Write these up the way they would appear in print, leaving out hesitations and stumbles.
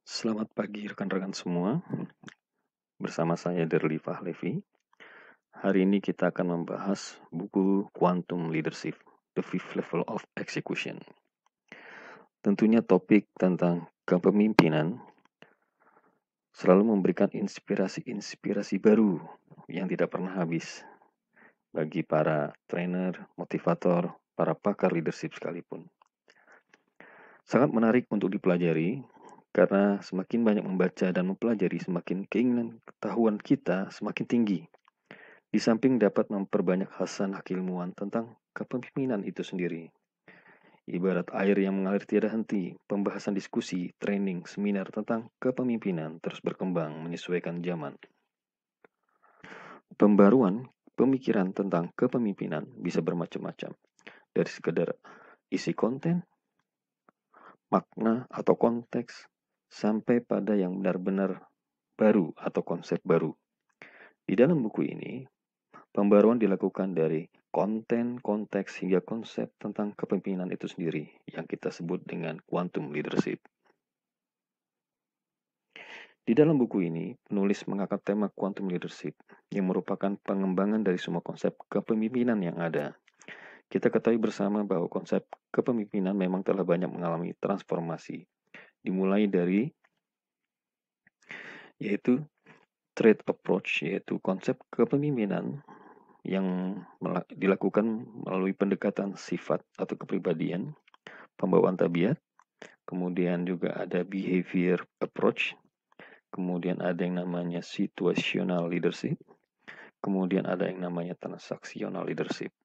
Selamat pagi rekan-rekan semua, bersama saya Derli Fahlevi. Hari ini kita akan membahas buku Quantum Leadership, The Fifth Level of Execution. Tentunya topik tentang kepemimpinan selalu memberikan inspirasi baru yang tidak pernah habis bagi para trainer, motivator, para pakar leadership sekalipun. Sangat menarik untuk dipelajari, karena semakin banyak membaca dan mempelajari, semakin keinginan ketahuan kita semakin tinggi. Di samping dapat memperbanyak hasanah keilmuan tentang kepemimpinan itu sendiri. Ibarat air yang mengalir tiada henti, pembahasan diskusi, training, seminar tentang kepemimpinan terus berkembang menyesuaikan zaman. Pembaruan pemikiran tentang kepemimpinan bisa bermacam-macam, dari sekedar isi konten, makna atau konteks, sampai pada yang benar-benar baru atau konsep baru. Di dalam buku ini, pembaruan dilakukan dari konten, konteks, hingga konsep tentang kepemimpinan itu sendiri yang kita sebut dengan quantum leadership. Di dalam buku ini, penulis mengangkat tema quantum leadership yang merupakan pengembangan dari semua konsep kepemimpinan yang ada. Kita ketahui bersama bahwa konsep kepemimpinan memang telah banyak mengalami transformasi, dimulai dari yaitu trade approach, yaitu konsep kepemimpinan yang dilakukan melalui pendekatan sifat atau kepribadian, pembawaan tabiat, kemudian juga ada behavior approach, kemudian ada yang namanya situational leadership, kemudian ada yang namanya transaksional leadership.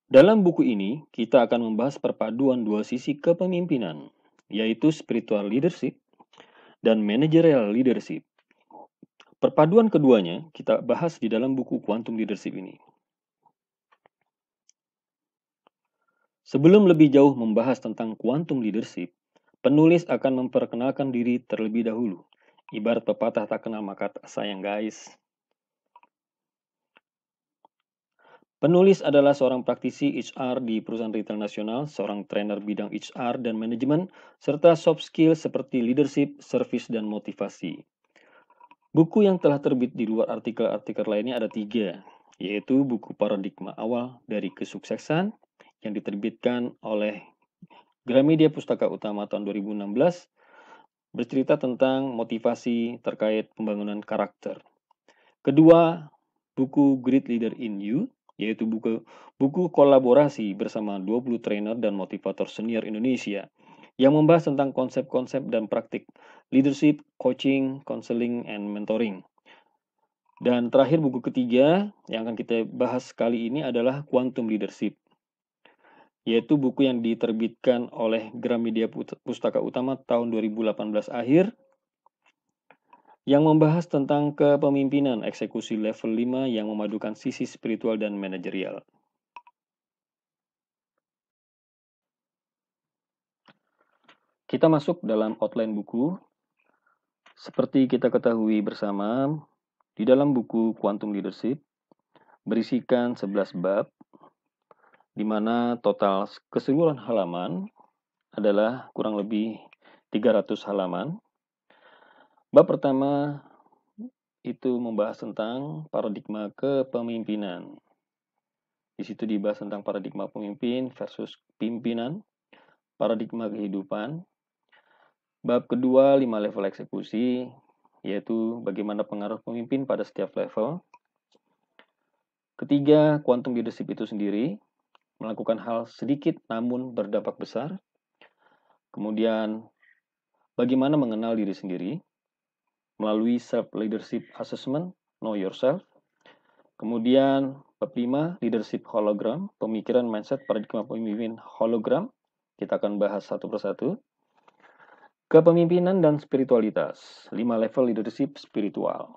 Dalam buku ini, kita akan membahas perpaduan dua sisi kepemimpinan, yaitu spiritual leadership dan managerial leadership. Perpaduan keduanya kita bahas di dalam buku Quantum Leadership ini. Sebelum lebih jauh membahas tentang quantum leadership, penulis akan memperkenalkan diri terlebih dahulu. Ibarat pepatah tak kenal maka tak sayang, guys. Penulis adalah seorang praktisi HR di perusahaan retail nasional, seorang trainer bidang HR dan manajemen, serta soft skill seperti leadership, service, dan motivasi. Buku yang telah terbit di luar artikel-artikel lainnya ada 3, yaitu buku Paradigma Awal dari Kesuksesan yang diterbitkan oleh Gramedia Pustaka Utama tahun 2016, bercerita tentang motivasi terkait pembangunan karakter. Kedua, buku Great Leader in You, yaitu buku kolaborasi bersama 20 trainer dan motivator senior Indonesia yang membahas tentang konsep-konsep dan praktik leadership, coaching, counseling, and mentoring. Dan terakhir, buku ketiga yang akan kita bahas kali ini adalah Quantum Leadership, yaitu buku yang diterbitkan oleh Gramedia Pustaka Utama tahun 2018 akhir, yang membahas tentang kepemimpinan eksekusi level 5 yang memadukan sisi spiritual dan manajerial. Kita masuk dalam outline buku. Seperti kita ketahui bersama, di dalam buku Quantum Leadership berisikan 11 bab, di mana total keseluruhan halaman adalah kurang lebih 300 halaman. Bab pertama itu membahas tentang paradigma kepemimpinan. Di situ dibahas tentang paradigma pemimpin versus pimpinan, paradigma kehidupan. Bab kedua, 5 level eksekusi, yaitu bagaimana pengaruh pemimpin pada setiap level. Ketiga, quantum leadership itu sendiri, melakukan hal sedikit namun berdampak besar. Kemudian, bagaimana mengenal diri sendiri melalui self-leadership assessment, know yourself. Kemudian, bab 5, leadership hologram, pemikiran mindset paradigma pemimpin hologram. Kita akan bahas satu persatu. Kepemimpinan dan spiritualitas, 5 level leadership spiritual.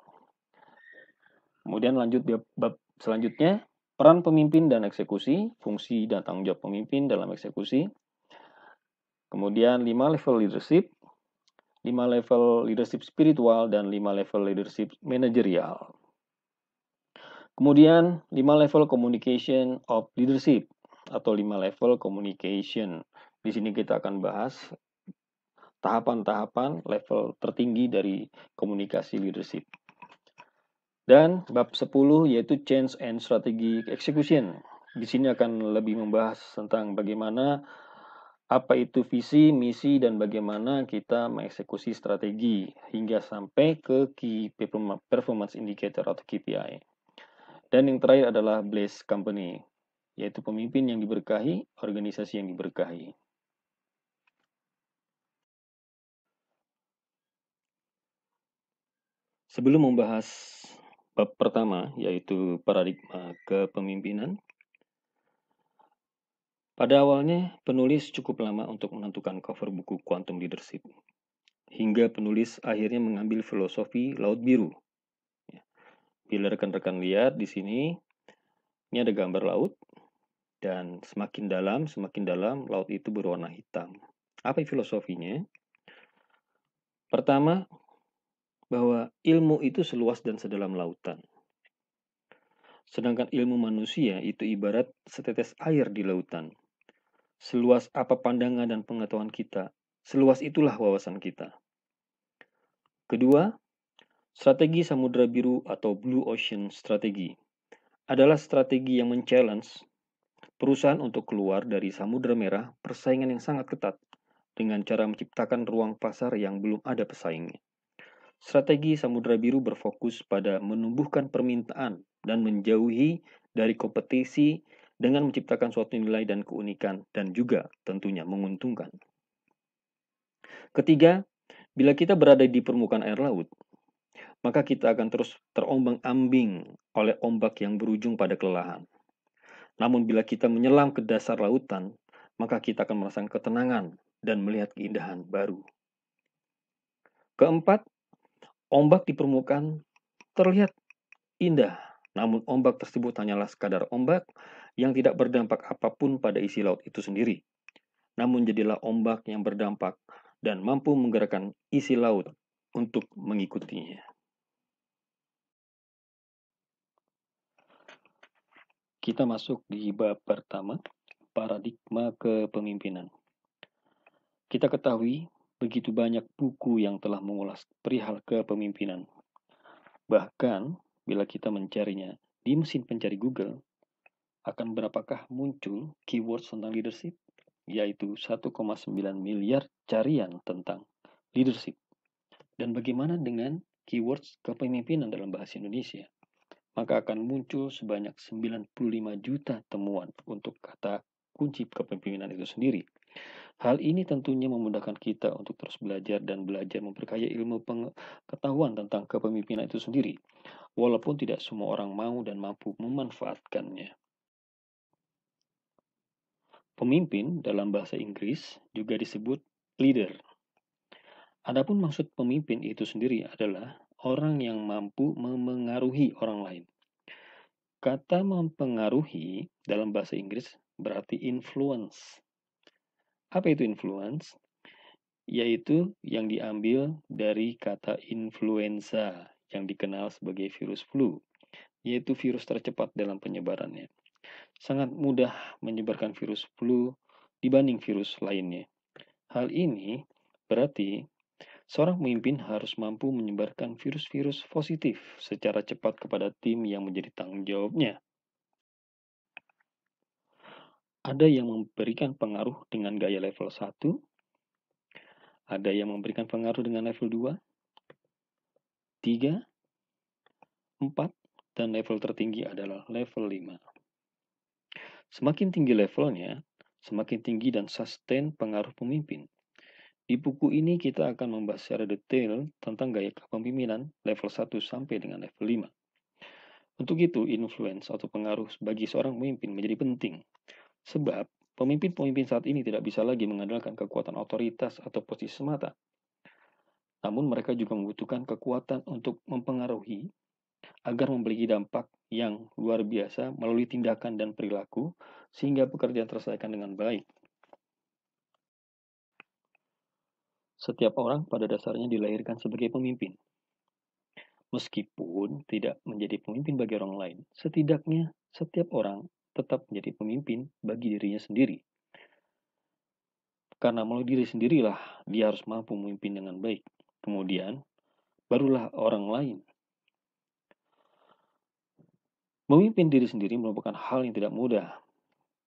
Kemudian lanjut bab selanjutnya, peran pemimpin dan eksekusi, fungsi dan tanggung jawab pemimpin dalam eksekusi. Kemudian 5 level leadership, 5 level leadership spiritual, dan 5 level leadership manajerial. Kemudian 5 level communication of leadership atau 5 level communication. Di sini kita akan bahas tahapan-tahapan level tertinggi dari komunikasi leadership. Dan bab 10 yaitu Change and Strategy Execution. Di sini akan lebih membahas tentang bagaimana apa itu visi, misi, dan bagaimana kita mengeksekusi strategi hingga sampai ke Key Performance Indicator atau KPI. Dan yang terakhir adalah Blessed Company, yaitu pemimpin yang diberkahi, organisasi yang diberkahi. Sebelum membahas bab pertama, yaitu paradigma kepemimpinan, pada awalnya penulis cukup lama untuk menentukan cover buku Quantum Leadership, hingga penulis akhirnya mengambil filosofi Laut Biru. Bila rekan-rekan lihat di sini, ini ada gambar laut, dan semakin dalam laut itu berwarna hitam. Apa filosofinya? Pertama, bahwa ilmu itu seluas dan sedalam lautan. Sedangkan ilmu manusia itu ibarat setetes air di lautan. Seluas apa pandangan dan pengetahuan kita, seluas itulah wawasan kita. Kedua, strategi Samudra Biru atau Blue Ocean Strategy adalah strategi yang men-challenge perusahaan untuk keluar dari Samudra Merah persaingan yang sangat ketat dengan cara menciptakan ruang pasar yang belum ada pesaingnya. Strategi Samudra Biru berfokus pada menumbuhkan permintaan dan menjauhi dari kompetisi dengan menciptakan suatu nilai dan keunikan dan juga tentunya menguntungkan. Ketiga, bila kita berada di permukaan air laut, maka kita akan terus terombang-ambing oleh ombak yang berujung pada kelelahan. Namun bila kita menyelam ke dasar lautan, maka kita akan merasakan ketenangan dan melihat keindahan baru. Keempat, ombak di permukaan terlihat indah, namun ombak tersebut hanyalah sekadar ombak yang tidak berdampak apapun pada isi laut itu sendiri. Namun jadilah ombak yang berdampak dan mampu menggerakkan isi laut untuk mengikutinya. Kita masuk di bab pertama, paradigma kepemimpinan. Kita ketahui begitu banyak buku yang telah mengulas perihal kepemimpinan. Bahkan, bila kita mencarinya di mesin pencari Google, akan berapakah muncul keywords tentang leadership? Yaitu 1,9 miliar carian tentang leadership. Dan bagaimana dengan keywords kepemimpinan dalam bahasa Indonesia? Maka akan muncul sebanyak 95 juta temuan untuk kata kunci kepemimpinan itu sendiri. Hal ini tentunya memudahkan kita untuk terus belajar dan belajar memperkaya ilmu pengetahuan tentang kepemimpinan itu sendiri, walaupun tidak semua orang mau dan mampu memanfaatkannya. Pemimpin dalam bahasa Inggris juga disebut leader. Adapun maksud pemimpin itu sendiri adalah orang yang mampu memengaruhi orang lain. Kata mempengaruhi dalam bahasa Inggris berarti influence. Apa itu influence? Yaitu yang diambil dari kata influenza yang dikenal sebagai virus flu, yaitu virus tercepat dalam penyebarannya. Sangat mudah menyebarkan virus flu dibanding virus lainnya. Hal ini berarti seorang pemimpin harus mampu menyebarkan virus-virus positif secara cepat kepada tim yang menjadi tanggung jawabnya. Ada yang memberikan pengaruh dengan gaya level 1, ada yang memberikan pengaruh dengan level 2, 3, 4, dan level tertinggi adalah level 5. Semakin tinggi levelnya, semakin tinggi dan sustain pengaruh pemimpin. Di buku ini kita akan membahas secara detail tentang gaya kepemimpinan level 1 sampai dengan level 5. Untuk itu, influence atau pengaruh bagi seorang pemimpin menjadi penting. Sebab, pemimpin-pemimpin saat ini tidak bisa lagi mengandalkan kekuatan otoritas atau posisi semata. Namun mereka juga membutuhkan kekuatan untuk mempengaruhi agar memiliki dampak yang luar biasa melalui tindakan dan perilaku sehingga pekerjaan terselesaikan dengan baik. Setiap orang pada dasarnya dilahirkan sebagai pemimpin. Meskipun tidak menjadi pemimpin bagi orang lain, setidaknya setiap orang tetap menjadi pemimpin bagi dirinya sendiri. Karena melalui diri sendirilah Dia harus mampu memimpin dengan baik. Kemudian, barulah orang lain. Memimpin diri sendiri merupakan hal yang tidak mudah,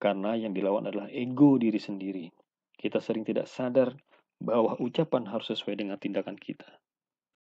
karena yang dilawan adalah ego diri sendiri. Kita sering tidak sadar bahwa ucapan harus sesuai dengan tindakan kita.